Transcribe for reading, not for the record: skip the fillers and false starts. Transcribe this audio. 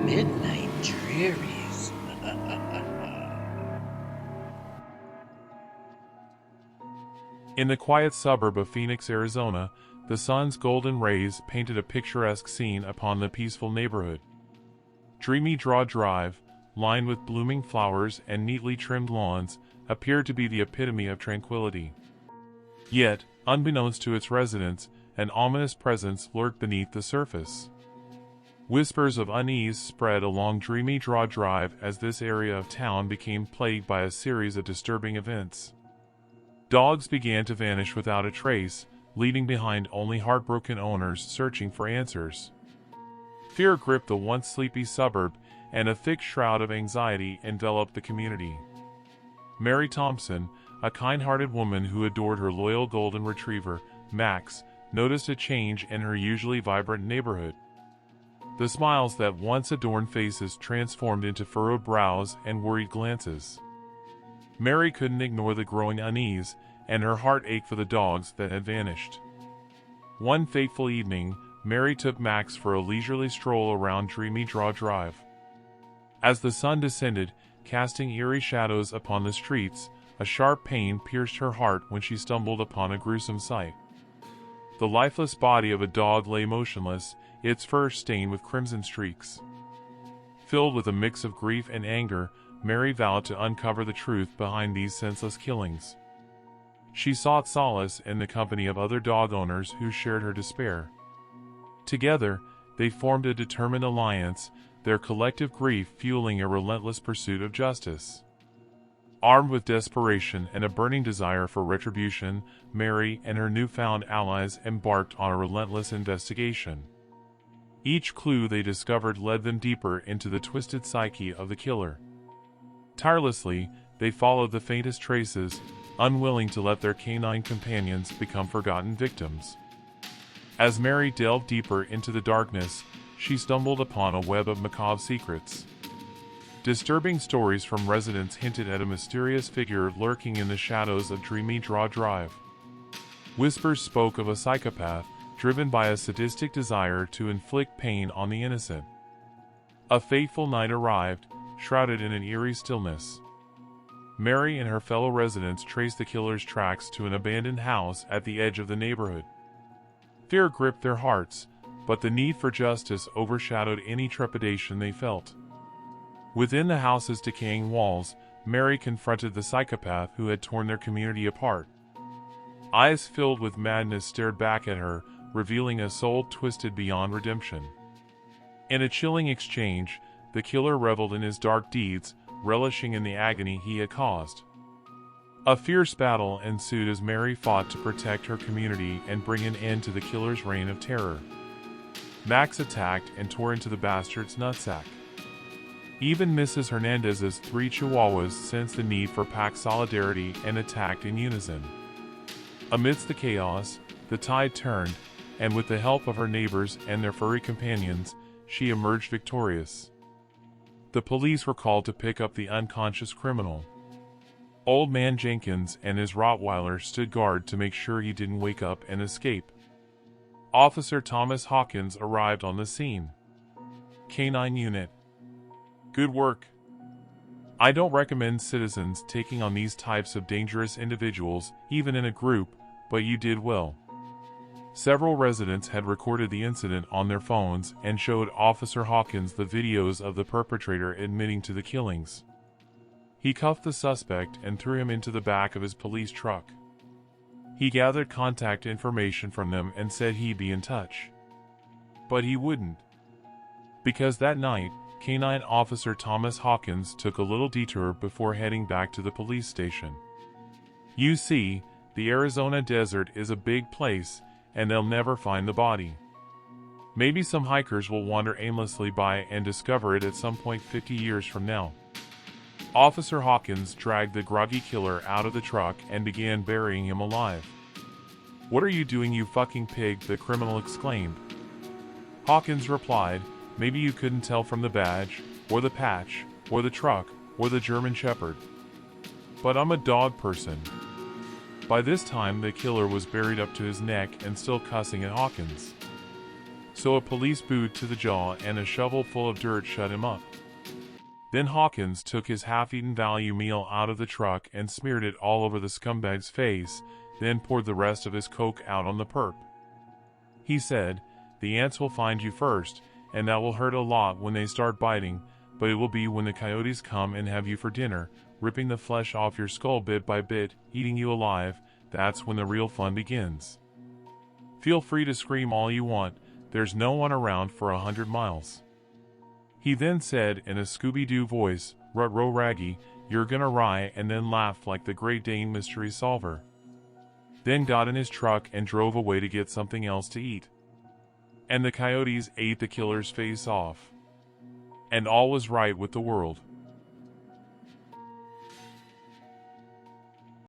Midnight Drearies. In the quiet suburb of Phoenix, Arizona, the sun's golden rays painted a picturesque scene upon the peaceful neighborhood. Dreamy Draw Drive, lined with blooming flowers and neatly trimmed lawns, appeared to be the epitome of tranquility. Yet, unbeknownst to its residents, an ominous presence lurked beneath the surface. Whispers of unease spread along Dreamy Draw Drive as this area of town became plagued by a series of disturbing events. Dogs began to vanish without a trace, leaving behind only heartbroken owners searching for answers. Fear gripped the once sleepy suburb, and a thick shroud of anxiety enveloped the community. Mary Thompson, a kind-hearted woman who adored her loyal golden retriever, Max, noticed a change in her usually vibrant neighborhood. The smiles that once adorned faces transformed into furrowed brows and worried glances. Mary couldn't ignore the growing unease, and her heart ached for the dogs that had vanished. One fateful evening, Mary took Max for a leisurely stroll around Dreamy Draw Drive. As the sun descended, casting eerie shadows upon the streets, a sharp pain pierced her heart when she stumbled upon a gruesome sight. The lifeless body of a dog lay motionless, its fur stained with crimson streaks. Filled with a mix of grief and anger, Mary vowed to uncover the truth behind these senseless killings. She sought solace in the company of other dog owners who shared her despair. Together, they formed a determined alliance, their collective grief fueling a relentless pursuit of justice. Armed with desperation and a burning desire for retribution, Mary and her newfound allies embarked on a relentless investigation. Each clue they discovered led them deeper into the twisted psyche of the killer. Tirelessly, they followed the faintest traces, unwilling to let their canine companions become forgotten victims. As Mary delved deeper into the darkness, she stumbled upon a web of macabre secrets. Disturbing stories from residents hinted at a mysterious figure lurking in the shadows of Dreamy Draw Drive. Whispers spoke of a psychopath, driven by a sadistic desire to inflict pain on the innocent. A fateful night arrived, shrouded in an eerie stillness. Mary and her fellow residents traced the killer's tracks to an abandoned house at the edge of the neighborhood. Fear gripped their hearts, but the need for justice overshadowed any trepidation they felt. Within the house's decaying walls, Mary confronted the psychopath who had torn their community apart. Eyes filled with madness stared back at her, revealing a soul twisted beyond redemption. In a chilling exchange, the killer reveled in his dark deeds, relishing in the agony he had caused. A fierce battle ensued as Mary fought to protect her community and bring an end to the killer's reign of terror. Max attacked and tore into the bastard's nutsack. Even Mrs. Hernandez's 3 Chihuahuas sensed the need for pack solidarity and attacked in unison. Amidst the chaos, the tide turned, and with the help of her neighbors and their furry companions, she emerged victorious. The police were called to pick up the unconscious criminal. Old Man Jenkins and his Rottweiler stood guard to make sure he didn't wake up and escape. Officer Thomas Hawkins arrived on the scene. Canine Unit. Good work. I don't recommend citizens taking on these types of dangerous individuals, even in a group, but you did well. Several residents had recorded the incident on their phones and showed Officer Hawkins the videos of the perpetrator admitting to the killings. He cuffed the suspect and threw him into the back of his police truck. He gathered contact information from them and said he'd be in touch. But he wouldn't. Because that night, Canine Officer Thomas Hawkins took a little detour before heading back to the police station. You see, the Arizona desert is a big place, and they'll never find the body. Maybe some hikers will wander aimlessly by and discover it at some point 50 years from now. Officer Hawkins dragged the groggy killer out of the truck and began burying him alive. "What are you doing, you fucking pig?" the criminal exclaimed. Hawkins replied, "Maybe you couldn't tell from the badge, or the patch, or the truck, or the German Shepherd. But I'm a dog person." By this time, the killer was buried up to his neck and still cussing at Hawkins. So a police boot to the jaw and a shovel full of dirt shut him up. Then Hawkins took his half-eaten value meal out of the truck and smeared it all over the scumbag's face, then poured the rest of his coke out on the perp. He said, "The ants will find you first, and that will hurt a lot when they start biting, but it will be when the coyotes come and have you for dinner, ripping the flesh off your skull bit by bit, eating you alive. That's when the real fun begins. Feel free to scream all you want, there's no one around for 100 miles. He then said in a Scooby-Doo voice, "Rut-row Raggy, you're gonna rye," and then laughed like the Great Dane mystery solver. Then got in his truck and drove away to get something else to eat. And the coyotes ate the killer's face off. And all was right with the world.